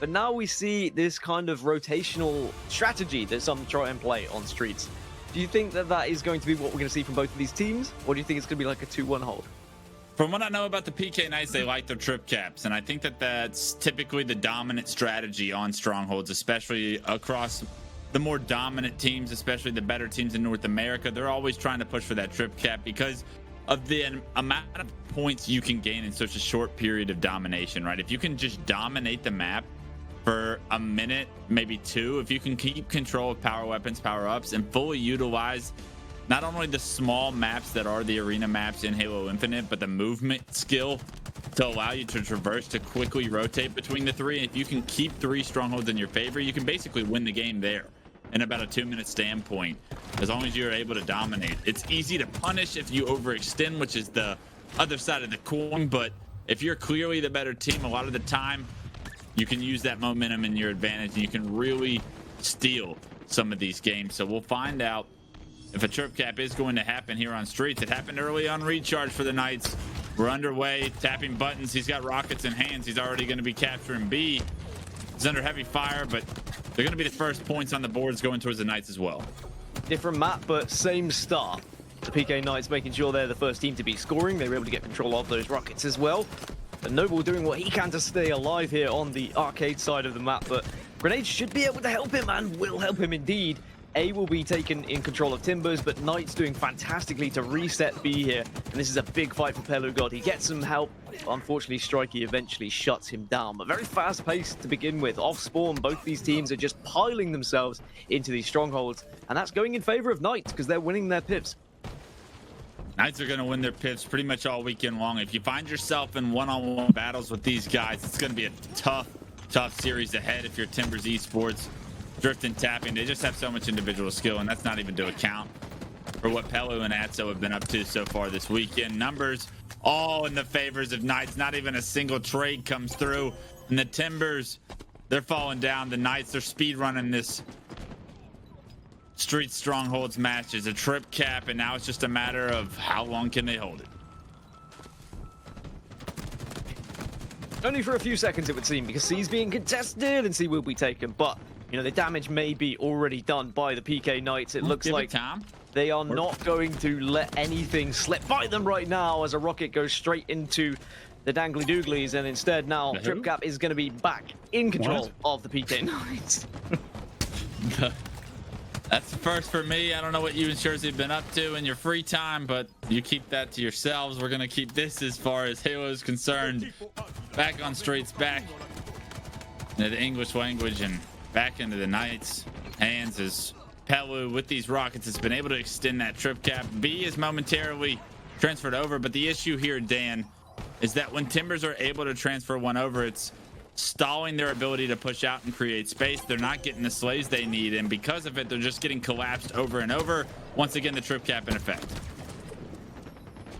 But now we see this kind of rotational strategy that some try and play on streets. Do you think that that is going to be what we're going to see from both of these teams? Or do you think it's going to be like a 2-1 hold? From what I know about the PK Knights, they like their trip caps. And I think that that's typically the dominant strategy on strongholds, especially across the more dominant teams, especially the better teams in North America. They're always trying to push for that trip cap because of the amount of points you can gain in such a short period of domination, right? If you can just dominate the map for a minute, maybe two, if you can keep control of power weapons, power ups, and fully utilize not only the small maps that are the arena maps in Halo Infinite, but the movement skill to allow you to traverse, to quickly rotate between the three. And if you can keep three strongholds in your favor, you can basically win the game there in about a 2-minute standpoint, as long as you're able to dominate. It's easy to punish if you overextend, which is the other side of the coin, but if you're clearly the better team, a lot of the time you can use that momentum in your advantage and you can really steal some of these games. So we'll find out if a trip cap is going to happen here on streets. It happened early on recharge for the Knights. We're underway, tapping buttons. He's got rockets in hands. He's already going to be capturing B. He's under heavy fire, but they're going to be the first points on the boards going towards the Knights as well. Different map, but same start. The PK Knights making sure they're the first team to be scoring. They were able to get control of those rockets as well. And Noble doing what he can to stay alive here on the arcade side of the map, but Grenades should be able to help him and will help him indeed. A will be taken in control of Timbers, but Knights doing fantastically to reset B here. And this is a big fight for Pelu God. He gets some help. Unfortunately, Strikey eventually shuts him down. But very fast pace to begin with. Off spawn, both these teams are just piling themselves into these strongholds. And that's going in favor of Knights because they're winning their pips. Knights are going to win their pips pretty much all weekend long. If you find yourself in one-on-one battles with these guys, it's going to be a tough series ahead if you're Timbers Esports. Drift and tapping, they just have so much individual skill, and that's not even to account for what Pelu and Atso have been up to so far this weekend. Numbers all in the favors of Knights. Not even a single trade comes through, and the Timbers, they're falling down. The Knights are speed running this Street Strongholds match. It's a trip cap, and now it's just a matter of how long can they hold it. Only for a few seconds, it would seem, because C's being contested and C will be taken, but you know, the damage may be already done by the PK Knights. It looks like they are not going to let anything slip by them right now as a rocket goes straight into the Dangly Dooglies, and instead now Trip Cap is going to be back in control of the PK Knights. That's the first for me. I don't know what you and Shurzy have been up to in your free time, but you keep that to yourselves. We're going to keep this as far as Halo is concerned. Back on streets, back into the English language and back into the Knights' hands as Pelu with these rockets has been able to extend that trip cap. B is momentarily transferred over, but the issue here, Dan, is that when Timbers are able to transfer one over, it's stalling their ability to push out and create space. They're not getting the slays they need, and because of it, they're just getting collapsed over and over. Once again, the trip cap in effect.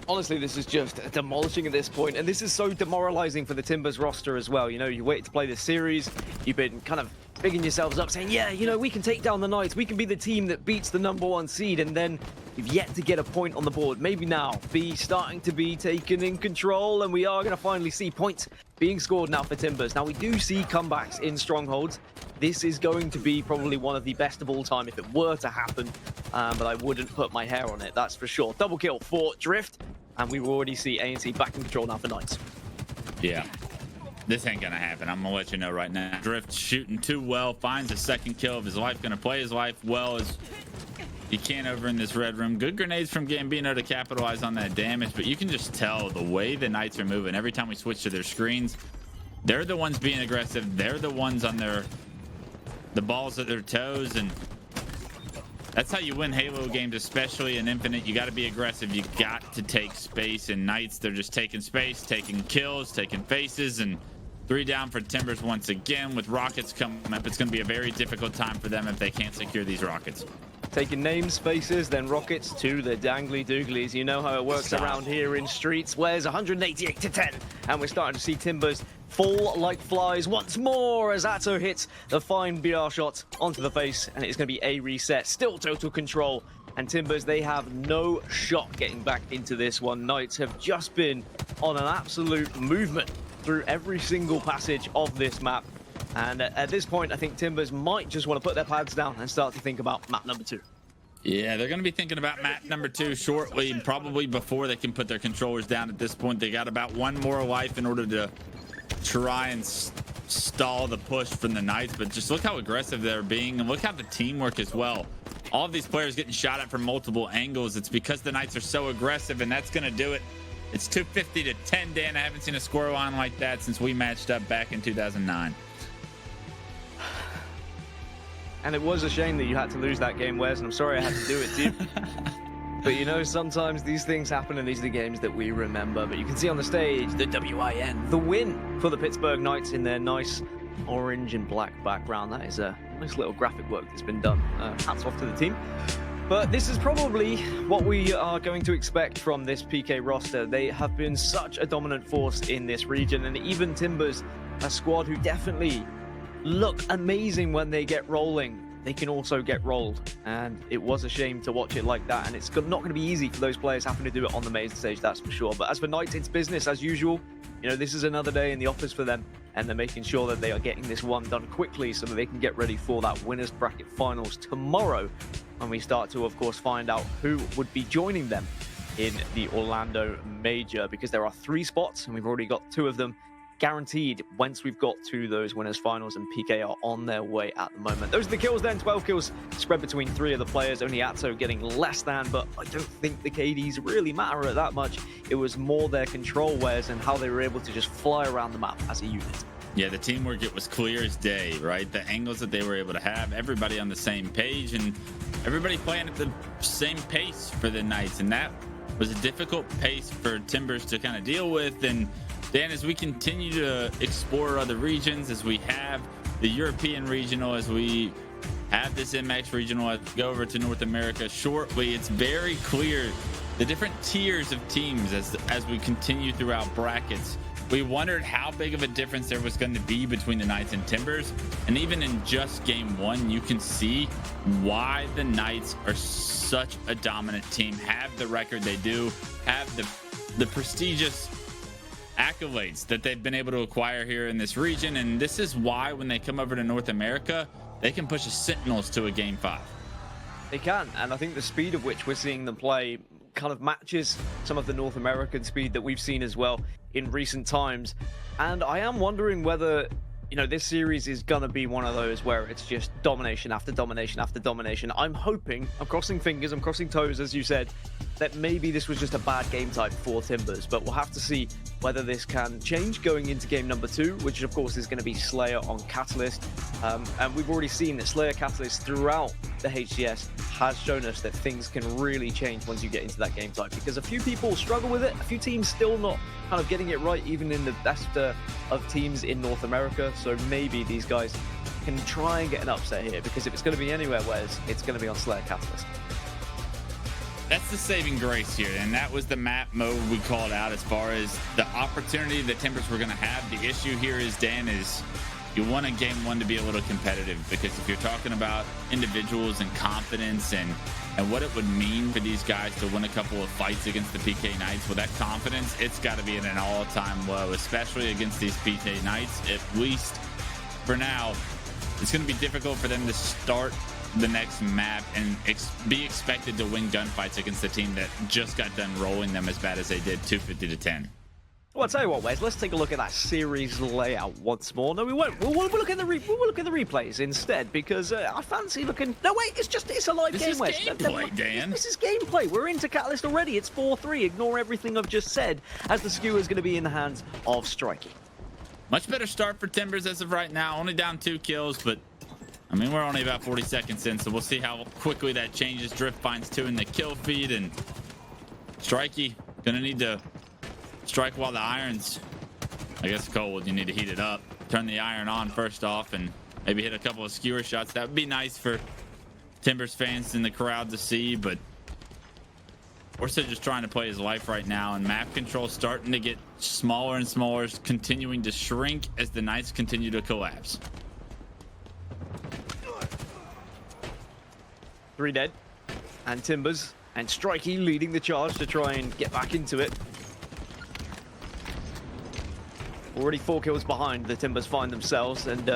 Honestly, this is just demolishing at this point, and this is so demoralizing for the Timbers roster as well. You know, you waited to play this series, you've been kind of bigging yourselves up, saying, yeah, you know, we can take down the Knights, we can be the team that beats the #1 seed, and then you've yet to get a point on the board. Maybe now, B starting to be taken in control, and we are going to finally see points being scored now for Timbers. Now, we do see comebacks in strongholds. This is going to be probably one of the best of all time if it were to happen, but I wouldn't put my hair on it, that's for sure. Double kill for Drift, and we will already see ANC back in control now for Knights. Yeah. This ain't gonna happen. I'm gonna let you know right now. Drift shooting too well, finds a second kill of his life, gonna play his life well as he can over in this red room. Good grenades from Gambino to capitalize on that damage, but you can just tell the way the Knights are moving. Every time we switch to their screens, they're the ones being aggressive. They're the ones on the balls at their toes, and that's how you win Halo games, especially in Infinite. You got to be aggressive. You got to take space. And Knights, they're just taking space, taking kills, taking faces, and 3 down for Timbers once again. With rockets coming up, it's going to be a very difficult time for them if they can't secure these rockets. Taking names, faces, then rockets to the Dangly Dooglies. You know how it works around here in streets. Where's 188 to 10, and we're starting to see Timbers fall like flies once more as Atto hits the fine BR shot onto the face, and it's going to be a reset. Still total control, and Timbers, they have no shot getting back into this one. Knights have just been on an absolute movement through every single passage of this map. And at this point, I think Timbers might just want to put their pads down and start to think about map number 2. Yeah, they're going to be thinking about map number 2 shortly, probably before they can put their controllers down. At this point, they got about 1 more life in order to try and stall the push from the Knights. But just look how aggressive they're being, and look how the teamwork as well. All of these players getting shot at from multiple angles. It's because the Knights are so aggressive, and that's going to do it. It's 250 to 10, Dan. I haven't seen a score line like that since we matched up back in 2009. And it was a shame that you had to lose that game, Wes, and I'm sorry I had to do it to you. But you know, sometimes these things happen, and these are the games that we remember. But you can see on the stage the WIN, the win for the Pittsburgh Knights in their nice orange and black background. That is a nice little graphic work that's been done. Hats off to the team. But this is probably what we are going to expect from this PK roster. They have been such a dominant force in this region, and even Timbers, a squad who definitely look amazing when they get rolling, they can also get rolled, and it was a shame to watch it like that. And it's not going to be easy for those players having to do it on the main stage, that's for sure. But as for Knights, it's business as usual. You know, this is another day in the office for them, and they're making sure that they are getting this one done quickly so that they can get ready for that winners bracket finals tomorrow, when we start to, of course, find out who would be joining them in the Orlando Major, because there are 3 spots and we've already got 2 of them guaranteed once we've got to those winners finals, and PK are on their way at the moment. Those are the kills then, 12 kills spread between 3 of the players, only Atso getting less than, but I don't think the KDs really matter at that much. It was more their control wares and how they were able to just fly around the map as a unit. Yeah, the teamwork, it was clear as day, right? The angles that they were able to have, everybody on the same page, and everybody playing at the same pace for the Knights, and that was a difficult pace for Timbers to kind of deal with. And Dan, as we continue to explore other regions, as we have the European regional, as we have this MX regional, as we go over to North America shortly, it's very clear the different tiers of teams as we continue throughout brackets. We wondered how big of a difference there was going to be between the Knights and Timbers. And even in just game 1, you can see why the Knights are such a dominant team, have the record they do, have the prestigious accolades that they've been able to acquire here in this region. And this is why when they come over to North America, they can push the Sentinels to a game 5. They can, and I think the speed of which we're seeing them play kind of matches some of the North American speed that we've seen as well in recent times. And I am wondering whether, you know, this series is gonna be one of those where it's just domination after domination after domination. I'm hoping, I'm crossing fingers, I'm crossing toes, as you said, that maybe this was just a bad game type for Timbers, but we'll have to see whether this can change going into game number 2, which of course is going to be Slayer on Catalyst. And we've already seen that Slayer Catalyst throughout the HCS has shown us that things can really change once you get into that game type, because a few people struggle with it, a few teams still not kind of getting it right, even in the best of teams in North America. So maybe these guys can try and get an upset here, because if it's going to be anywhere, it's going to be on Slayer Catalyst. That's the saving grace here, and that was the map mode we called out as far as the opportunity that Timbers were going to have. The issue here is, Dan, is you want a game 1 to be a little competitive, because if you're talking about individuals and confidence and what it would mean for these guys to win a couple of fights against the PK Knights, with that confidence, it's got to be at an all-time low, especially against these PK Knights. At least for now, it's going to be difficult for them to start the next map and be expected to win gunfights against a team that just got done rolling them as bad as they did, 250 to 10. Well, I'll tell you what, Wes, let's take a look at that series layout once more. No, we won't. We'll look at the replays instead, because I fancy looking... No, wait, it's a live game, Wes. This is gameplay, Dan. This is gameplay. We're into Catalyst already. It's 4-3. Ignore everything I've just said, as the skewer is going to be in the hands of Strikey. Much better start for Timbers as of right now. Only down 2 kills, but I mean, we're only about 40 seconds in, so we'll see how quickly that changes. Drift finds 2 in the kill feed, and Strikey gonna need to strike while the iron's, I guess, cold. You need to heat it up. Turn the iron on first off, and maybe hit a couple of skewer shots. That would be nice for Timbers fans in the crowd to see, but Orsa just trying to play his life right now, and map control starting to get smaller and smaller, continuing to shrink as the Knights continue to collapse. 3 dead, and Timbers and Strikey leading the charge to try and get back into it. Already 4 kills behind the Timbers find themselves, and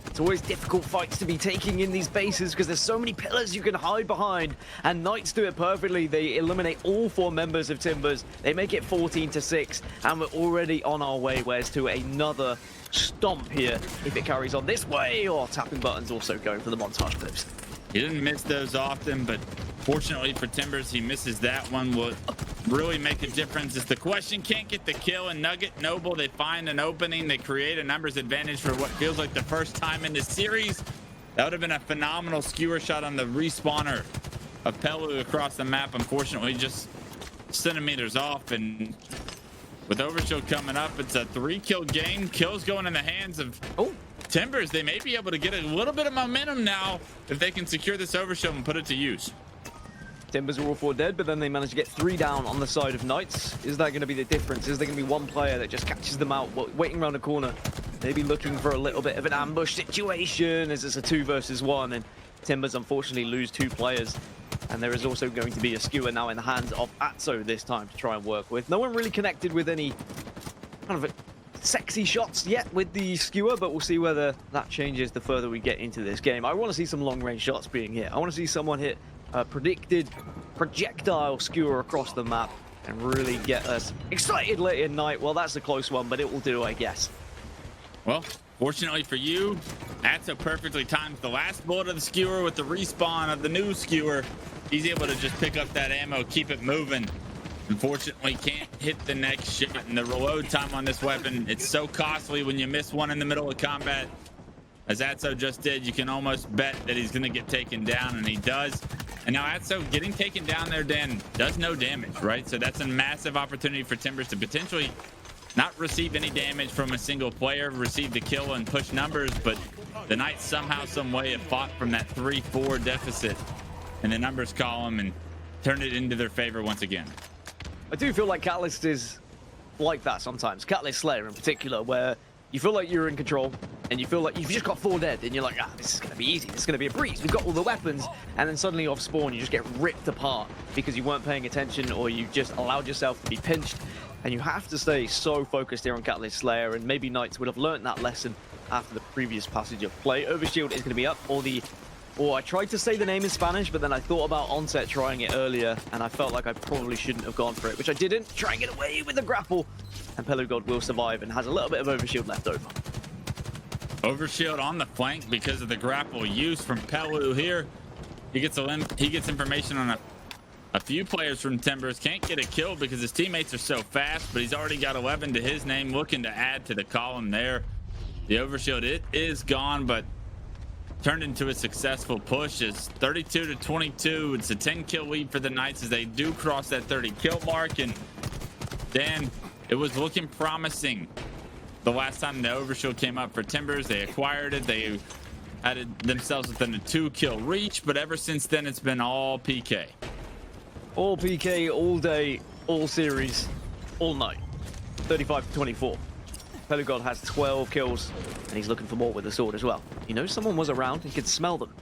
it's always difficult fights to be taking in these bases because there's so many pillars you can hide behind, and Knights do it perfectly. They eliminate all 4 members of Timbers. They make it 14-6, and we're already on our way, Wes, to another stomp here if it carries on this way. Or tapping buttons also going for the montage clips. He didn't miss those often, but fortunately for Timbers, he misses that one. Will really make a difference. Is the question. Can't get the kill, and Nugget, Noble, they find an opening. They create a numbers advantage for what feels like the first time in this series. That would have been a phenomenal skewer shot on the respawner of Pelu across the map. Unfortunately, just centimeters off, and with Overshield coming up, it's a 3-kill game. Kills going in the hands of Timbers. They may be able to get a little bit of momentum now if they can secure this Overshield and put it to use. Timbers are all 4 dead, but then they manage to get 3 down on the side of Knights. Is that going to be the difference? Is there going to be one player that just catches them out, waiting around the corner, maybe looking for a little bit of an ambush situation as it's a 2 versus 1, and Timbers unfortunately lose 2 players. And there is also going to be a skewer now in the hands of Atso this time to try and work with. No one really connected with any kind of sexy shots yet with the skewer, but we'll see whether that changes the further we get into this game. I want to see some long-range shots being hit. I want to see someone hit a predicted projectile skewer across the map and really get us excited late at night. Well, that's a close one, but it will do, I guess. Well, fortunately for you, Atso perfectly times the last bullet of the skewer with the respawn of the new skewer. He's able to just pick up that ammo, keep it moving. Unfortunately, can't hit the next shot, and the reload time on this weapon, it's so costly when you miss one in the middle of combat. As Atso just did, you can almost bet that he's going to get taken down, and he does. And now Atso getting taken down there, Dan, does no damage, right? So that's a massive opportunity for Timbers to potentially not receive any damage from a single player, receive the kill and push numbers, but the Knights somehow, some way have fought from that 3-4 deficit in the numbers column and turned it into their favor once again. I do feel like Catalyst is like that sometimes. Catalyst Slayer in particular, where you feel like you're in control and you feel like you've just got 4 dead and you're like, this is going to be easy. This is going to be a breeze. We've got all the weapons. And then suddenly off spawn, you just get ripped apart because you weren't paying attention or you just allowed yourself to be pinched. And you have to stay so focused here on Catalyst Slayer, and maybe Knights would have learned that lesson after the previous passage of play. Overshield is going to be up, I tried to say the name in Spanish, but then I thought about Onset trying it earlier, and I felt like I probably shouldn't have gone for it, which I didn't. Try and get away with the grapple, and Pelugod will survive and has a little bit of Overshield left over. Overshield on the flank because of the grapple use from Pelu here. He gets information on a few players from Timbers. Can't get a kill because his teammates are so fast, but he's already got 11 to his name, looking to add to the column there. The Overshield, it is gone, but turned into a successful push. Is 32-22. It's a 10-kill lead for the Knights as they do cross that 30-kill mark. And Dan, it was looking promising the last time the Overshield came up for Timbers. They acquired it. They added themselves within a 2-kill reach, but ever since then, it's been all PK. All PK, all day, all series, all night. 35-24. Pelugod has 12 kills, and he's looking for more with the sword as well. He knows someone was around, he could smell them.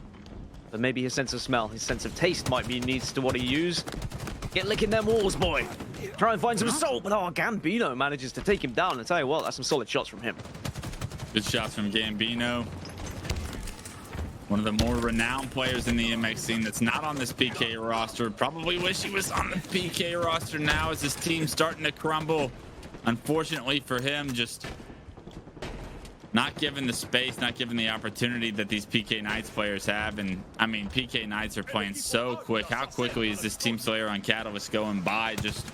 But maybe his sense of smell, his sense of taste might be needs to what he used. Get licking them walls, boy. Try and find some salt, but Gambino manages to take him down. And tell you what, that's some solid shots from him. Good shots from Gambino. One of the more renowned players in the MX scene that's not on this PK roster. Probably wish he was on the PK roster now as his team's starting to crumble. Unfortunately for him, just not given the space, not given the opportunity that these PK Knights players have. And I mean, PK Knights are playing so quick. How quickly is this Team Slayer on Catalyst going by? Just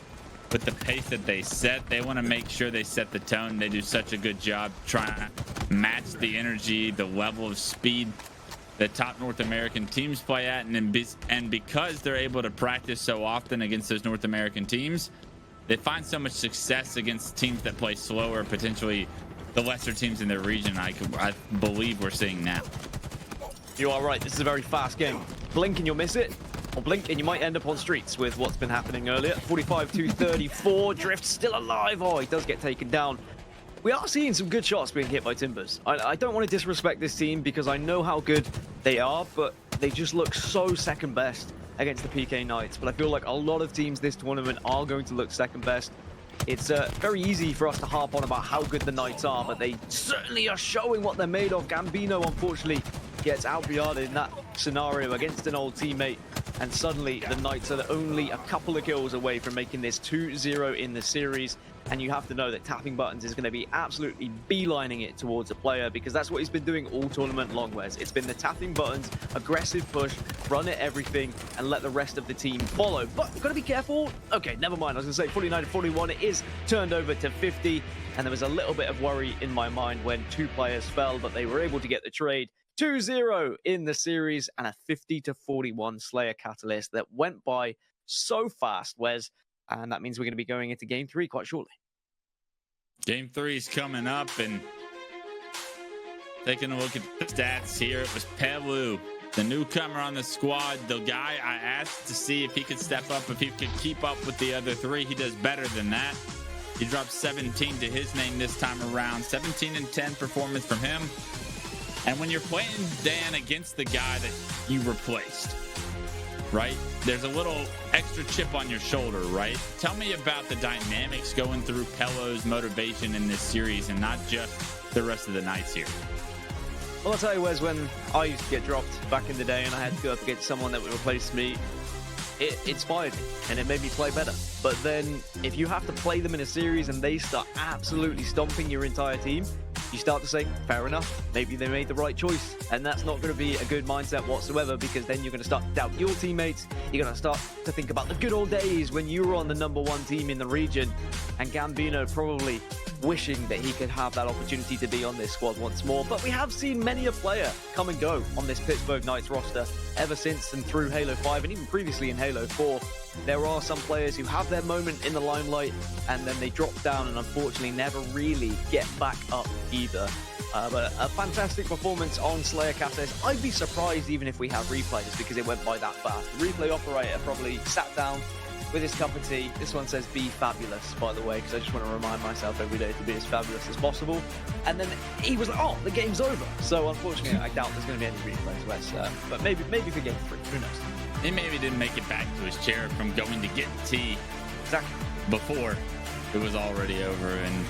with the pace that they set, they want to make sure they set the tone. They do such a good job trying to match the energy, the level of speed that top North American teams play at. And because they're able to practice so often against those North American teams, they find so much success against teams that play slower, potentially the lesser teams in their region. I believe we're seeing now. You are right. This is a very fast game. Blink and you'll miss it, or blink and you might end up on streets with what's been happening earlier. 45-34. Drift still alive. Oh, he does get taken down. We are seeing some good shots being hit by Timbers. I don't want to disrespect this team because I know how good they are, but they just look so second best against the PK Knights. But I feel like a lot of teams this tournament are going to look second best. It's very easy for us to harp on about how good the Knights are, but they certainly are showing what they're made of. Gambino, unfortunately, gets out-BR'd in that scenario against an old teammate, and suddenly the Knights are only a couple of kills away from making this 2-0 in the series. And you have to know that Tapping Buttons is going to be absolutely beelining it towards a player, because that's what he's been doing all tournament long, Wes. It's been the Tapping Buttons, aggressive push, run at everything, and let the rest of the team follow. But you've got to be careful. Okay, never mind. I was going to say 49-41. It is turned over to 50, and there was a little bit of worry in my mind when 2 players fell, but they were able to get the trade. 2-0 in the series, and a 50-41 Slayer Catalyst that went by so fast, Wes. And that means we're going to be going into Game 3 quite shortly. Game 3 is coming up, and taking a look at the stats here, it was Pelu, the newcomer on the squad, the guy I asked to see if he could step up, if he could keep up with the other 3. He does better than that. He dropped 17 to his name this time around. 17 and 10 performance from him. And when you're playing, Dan, against the guy that you replaced, right? There's a little extra chip on your shoulder, right? Tell me about the dynamics going through Pelo's motivation in this series, and not just the rest of the Knights here. Well, I'll tell you, Wes, when I used to get dropped back in the day and I had to go up against someone that would replace me, it inspired me and it made me play better. But then if you have to play them in a series and they start absolutely stomping your entire team, you start to say, fair enough, maybe they made the right choice. And that's not going to be a good mindset whatsoever, because then you're going to start to doubt your teammates. You're going to start to think about the good old days when you were on the #1 team in the region. And Gambino probably wishing that he could have that opportunity to be on this squad once more. But we have seen many a player come and go on this Pittsburgh Knights roster ever since and through Halo 5 and even previously in Halo 4. There are some players who have their moment in the limelight and then they drop down and unfortunately never really get back up either. But a fantastic performance on Slayer Catalyst. I'd be surprised even if we have replays, because it went by that fast. The replay operator probably sat down with his cup of tea. This one says be fabulous, by the way, because I just want to remind myself every day to be as fabulous as possible. And then he was like, oh, the game's over. So unfortunately, I doubt there's going to be any replays, Wes. But maybe for Game 3, who knows? He maybe didn't make it back to his chair from going to get tea Exactly. before it was already over. And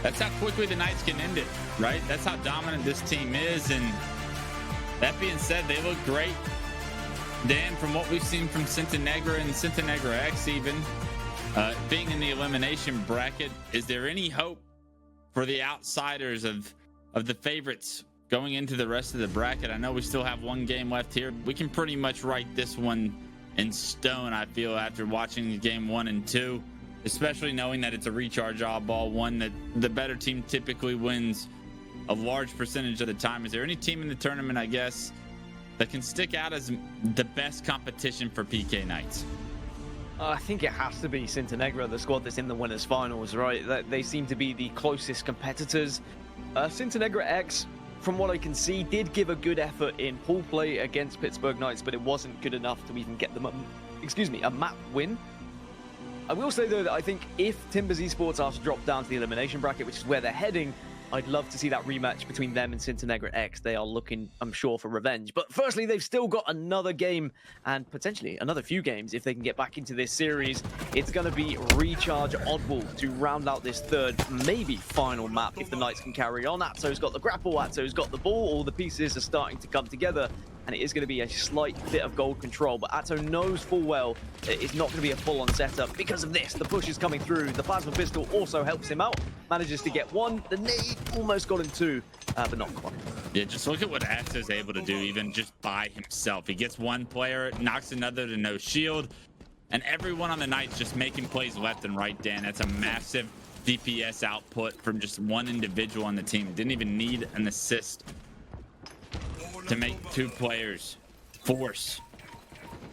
that's how quickly the Knights can end it, right? That's how dominant this team is. And that being said, they look great. Dan, from what we've seen from Centenegra and Centenegra X even, being in the elimination bracket, is there any hope for the outsiders of the favorites going into the rest of the bracket? I know we still have 1 game left here. We can pretty much write this one in stone, I feel, after watching game 1 and 2, especially knowing that it's a recharge oddball, one that the better team typically wins a large percentage of the time. Is there any team in the tournament, I guess, that can stick out as the best competition for PK Knights? I think it has to be Centenegra, the squad that's in the winners finals, right? They seem to be the closest competitors. Centenegra X, from what I can see, did give a good effort in pool play against Pittsburgh Knights, but it wasn't good enough to even get them a map win. I will say, though, that I think if Timbers Esports are to drop down to the elimination bracket, which is where they're heading, I'd love to see that rematch between them and Centenegra X. They are looking, I'm sure, for revenge. But firstly, they've still got another game and potentially another few games if they can get back into this series. It's going to be Recharge Oddball to round out this third, maybe final map if the Knights can carry on. Atso's got the grapple, Atso's got the ball. All the pieces are starting to come together, and it is going to be a slight bit of goal control. But Atso knows full well that it's not going to be a full-on setup because of this. The push is coming through. The plasma pistol also helps him out. Manages to get 1. The nade almost got him 2, but not quite. Yeah, just look at what Atso's able to do even just by himself. He gets 1 player, knocks another to no shield, and everyone on the Knights just making plays left and right, Dan. That's a massive DPS output from just 1 individual on the team. Didn't even need an assist to make 2 players force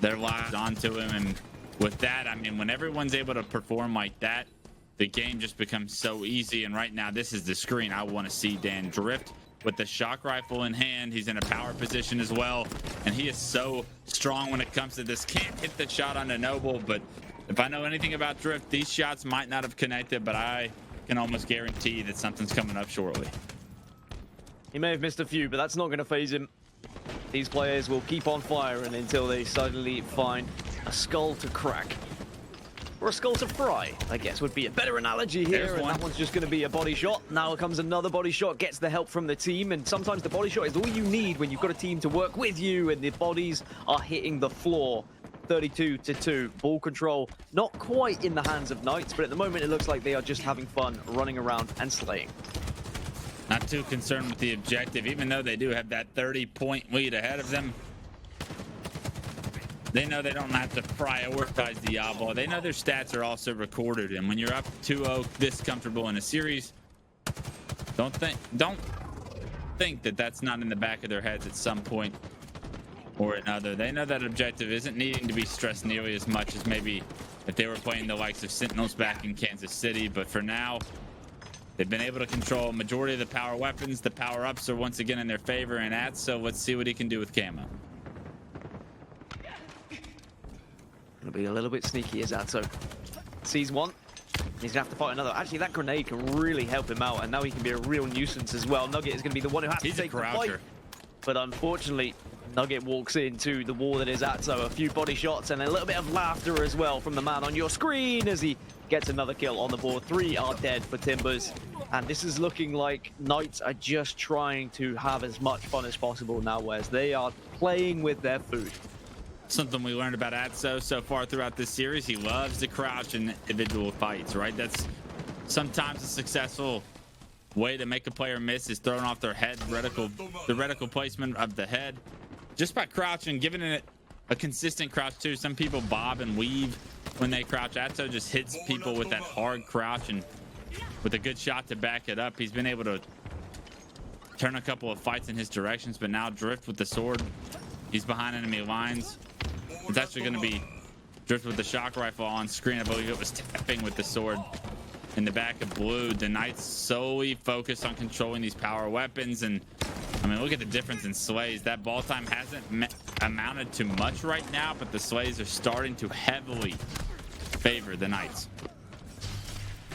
their lives onto him. And with that, I mean, when everyone's able to perform like that, the game just becomes so easy. And right now, this is the screen I want to see Dan Drift with the shock rifle in hand. He's in a power position as well, and he is so strong when it comes to this. Can't hit the shot onto Noble, but if I know anything about Drift, these shots might not have connected, but I can almost guarantee that something's coming up shortly. He may have missed a few, but that's not going to phase him. These players will keep on firing until they suddenly find a skull to crack. or a skull to fry, I guess would be a better analogy here. And that one's just going to be a body shot. Now comes another body shot, gets the help from the team. And sometimes the body shot is all you need when you've got a team to work with you and the bodies are hitting the floor. 32-2. Ball control not quite in the hands of Knights, but at the moment it looks like they are just having fun running around and slaying. Not too concerned with the objective, even though they do have that 30-point lead ahead of them. They know they don't have to prioritize the eyeball. They know their stats are also recorded, and when you're up 2-0 this comfortable in a series, don't think that that's not in the back of their heads at some point or another. They know that objective isn't needing to be stressed nearly as much as maybe if they were playing the likes of Sentinels back in Kansas City. But for now, they've been able to control a majority of the power weapons. The power-ups are once again in their favor, and so let's see what he can do with Camo. Gonna be a little bit sneaky as Atso sees one. He's gonna have to fight another. Actually, that grenade can really help him out, and now he can be a real nuisance as well. Nugget is gonna be the one who has to take the fight. But unfortunately, Nugget walks into the wall that is Atso. A few body shots and a little bit of laughter as well from the man on your screen as he gets another kill on the board. 3 are dead for Timbers. And this is looking like Knights are just trying to have as much fun as possible now, whereas they are playing with their food. Something we learned about Atso so far throughout this series, he loves to crouch in individual fights, right? That's sometimes a successful way to make a player miss is throwing off their head, the reticle placement of the head. Just by crouching, giving it a consistent crouch too. Some people bob and weave when they crouch. Atso just hits people with that hard crouch, and with a good shot to back it up, he's been able to turn a couple of fights in his directions, but now drift with the sword. He's behind enemy lines. It's actually going to be drift with the shock rifle on screen. I believe it was tapping with the sword in the back of blue. The Knights solely focus on controlling these power weapons, and I mean, look at the difference in slays. That ball time hasn't amounted to much right now, but the slays are starting to heavily favor the Knights.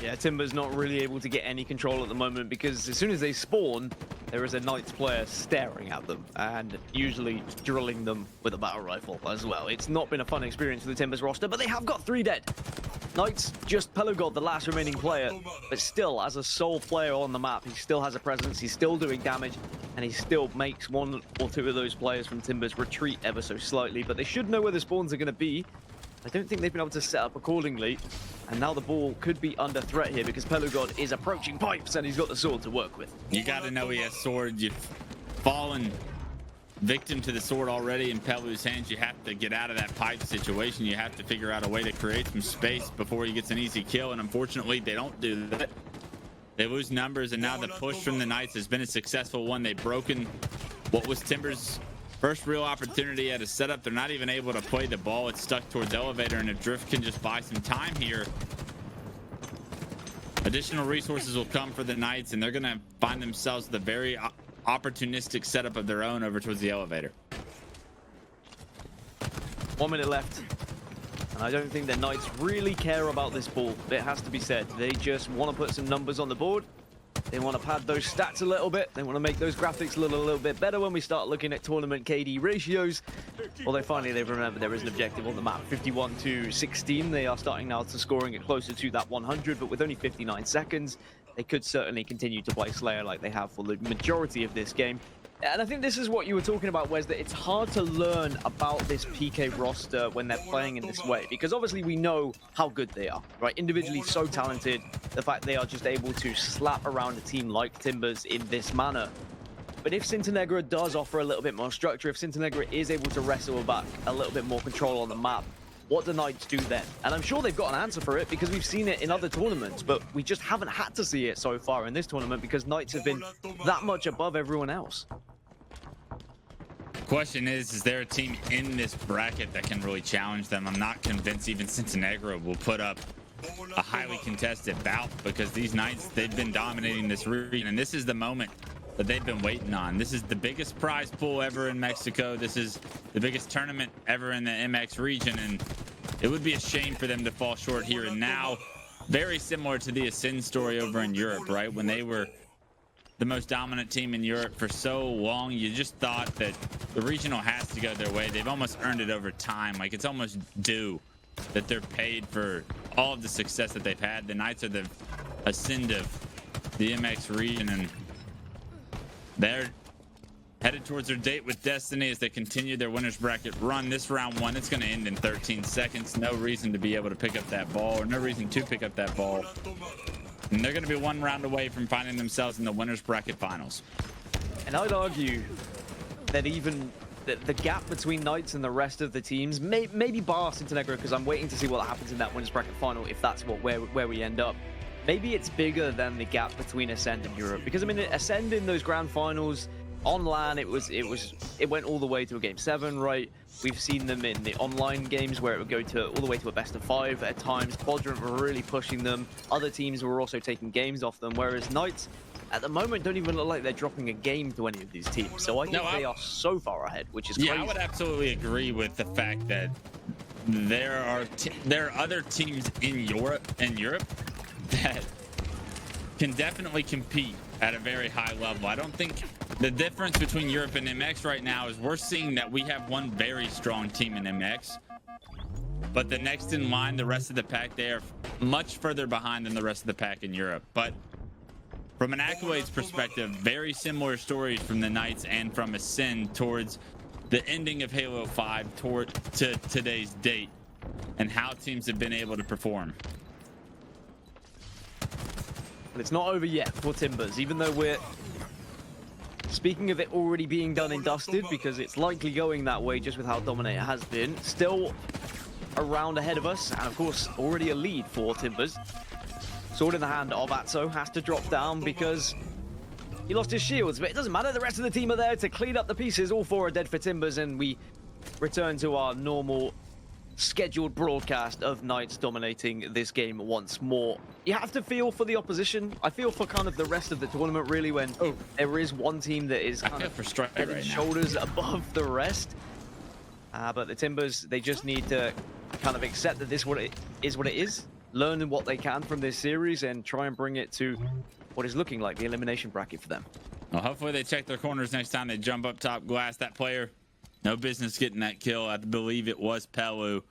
Yeah, Timber's not really able to get any control at the moment because as soon as they spawn, there is a Knights player staring at them and usually drilling them with a battle rifle as well. It's not been a fun experience for the Timbers roster, but they have got 3 dead. Knights, just Pelugod, the last remaining player, but still, as a sole player on the map, he still has a presence, he's still doing damage, and he still makes 1 or 2 of those players from Timbers retreat ever so slightly, but they should know where the spawns are going to be. I don't think they've been able to set up accordingly, and now the ball could be under threat here because Pelugod is approaching pipes and he's got the sword to work with. You got to know he has sword. You've fallen victim to the sword already in Pelu's hands. You have to get out of that pipe situation. You have to figure out a way to create some space before he gets an easy kill, and unfortunately they don't do that. They lose numbers, and now the push from the Knights has been a successful one. They've broken what was Timbers' first real opportunity at a setup. They're not even able to play the ball. It's stuck towards elevator, and if Drift can just buy some time here, additional resources will come for the Knights, and they're going to find themselves with a very opportunistic setup of their own over towards the elevator. 1 minute left, and I don't think the Knights really care about this ball. It has to be said. They just want to put some numbers on the board. They want to pad those stats a little bit. They want to make those graphics look a little bit better when we start looking at tournament KD ratios. Although finally they've remembered there is an objective on the map. 51-16. They are starting now to scoring it closer to that 100, but with only 59 seconds, they could certainly continue to play Slayer like they have for the majority of this game. And I think this is what you were talking about, Wes, that it's hard to learn about this PK roster when they're playing in this way, because obviously we know how good they are, right? Individually so talented, the fact they are just able to slap around a team like Timbers in this manner. But if Sintenegra does offer a little bit more structure, if Sintenegra is able to wrestle back a little bit more control on the map, what do Knights do then? And I'm sure they've got an answer for it because we've seen it in other tournaments, but we just haven't had to see it so far in this tournament because Knights have been that much above everyone else. Question is there a team in this bracket that can really challenge them? I'm not convinced even Sintenegra will put up a highly contested bout because these Knights, they've been dominating this region, and this is the moment that they've been waiting on. This is the biggest prize pool ever in Mexico. This is the biggest tournament ever in the MX region, and it would be a shame for them to fall short here and now. Very similar to the Ascend story over in Europe, right? When they were the most dominant team in Europe for so long, you just thought that the regional has to go their way. They've almost earned it over time. Like, it's almost due that they're paid for all of the success that they've had. The Knights are the ascend of the MX region, and they're headed towards their date with destiny as they continue their winners bracket run. This round one, it's going to end in 13 seconds. No reason to be able to pick up that ball, or no reason to pick up that ball. And they're going to be one round away from finding themselves in the winners bracket finals. And I'd argue that even the gap between Knights and the rest of the teams, maybe bar Montenegro, because I'm waiting to see what happens in that winners bracket final, if that's where we end up. Maybe it's bigger than the gap between Ascend and Europe, because I mean, Ascend in those grand finals on LAN, it went all the way to a game 7, right? We've seen them in the online games where it would go to all the way to a best of 5 at times. Quadrant were really pushing them. Other teams were also taking games off them, whereas Knights at the moment don't even look like they're dropping a game to any of these teams. So I think they are so far ahead, which is crazy. Yeah, I would absolutely agree with the fact that there are other teams in Europe that can definitely compete at a very high level. I don't think the difference between Europe and MX right now is we're seeing that we have one very strong team in MX, but the next in line, the rest of the pack, they are much further behind than the rest of the pack in Europe. But from an accolades perspective, very similar stories from the Knights and from Ascend towards the ending of Halo 5 to today's date, and how teams have been able to perform. But it's not over yet for Timbers, even though we're speaking of it already being done and dusted, because it's likely going that way just with how dominant it has been. Still a round ahead of us, and of course already a lead for Timbers. Sword in the hand of Atso has to drop down because he lost his shields, but it doesn't matter. The rest of the team are there to clean up the pieces. All 4 are dead for Timbers, and we return to our normal scheduled broadcast of Knights dominating this game once more. You have to feel for the opposition. I feel for kind of the rest of the tournament, really, when there is one team that is kind of head and shoulders above the rest. But the Timbers, they just need to kind of accept that this what it is, learn what they can from this series, and try and bring it to what is looking like the elimination bracket for them. Well, hopefully they check their corners next time they jump up top glass. That player, no business getting that kill. I believe it was Pelu.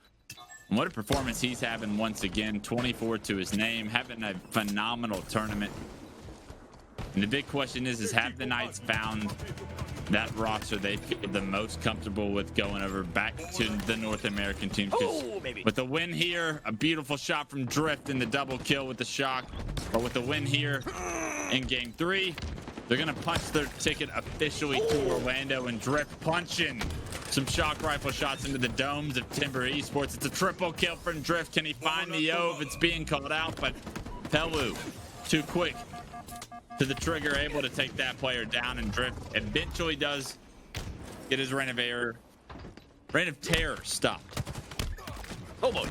And what a performance he's having once again. 24 to his name, having a phenomenal tournament. And the big question is have the Knights found that roster they feel the most comfortable with going over back to the North American team? With the win here, a beautiful shot from Drift in the double kill with the shock. Or with the win here in game 3, they're going to punch their ticket officially to Orlando, and Drift punching some shock rifle shots into the domes of Timber Esports. It's a triple kill from Drift. Can he find the Ove? It's being called out, but Pelu too quick to the trigger, able to take that player down, and Drift eventually does get his reign of terror stopped. Oh boy,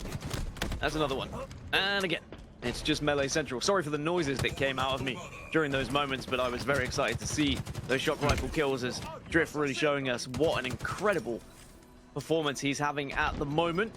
that's another one. And again, it's just melee central. Sorry for the noises that came out of me during those moments, but I was very excited to see those shock rifle kills, as Drift really showing us what an incredible performance he's having at the moment.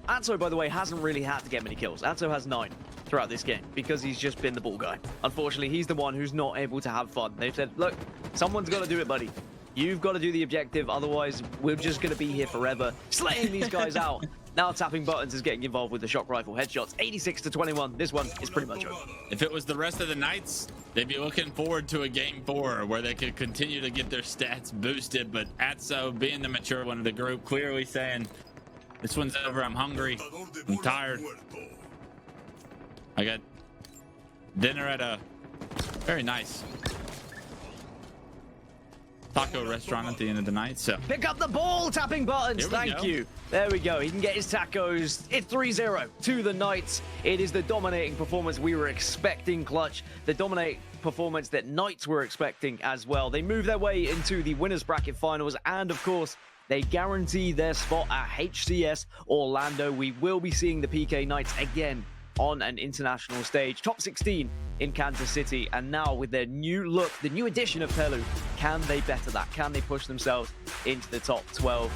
Atso, by the way, hasn't really had to get many kills. Atso has 9 throughout this game because he's just been the ball guy. Unfortunately, he's the one who's not able to have fun. They've said, look, someone's got to do it, buddy. You've got to do the objective, otherwise we're just going to be here forever, slaying these guys out. Now tapping buttons is getting involved with the shock rifle headshots. 86 to 21. This one is pretty much over. If it was the rest of the Knights, they'd be looking forward to a game 4 where they could continue to get their stats boosted. But Atso, being the mature one of the group, clearly saying, this one's over. I'm hungry. I'm tired. I got dinner at a very nice taco restaurant at the end of the night. So pick up the ball, tapping buttons. Thank you. There we go. He can get his tacos. It's 3-0 to the Knights. It is the dominating performance we were expecting, Clutch. The dominating performance that Knights were expecting as well. They move their way into the winners bracket finals, and of course, they guarantee their spot at HCS Orlando. We will be seeing the PK Knights again on an international stage. Top 16 in Kansas City, and now with their new look, the new addition of Pelu, can they better that? Can they push themselves into the top 12?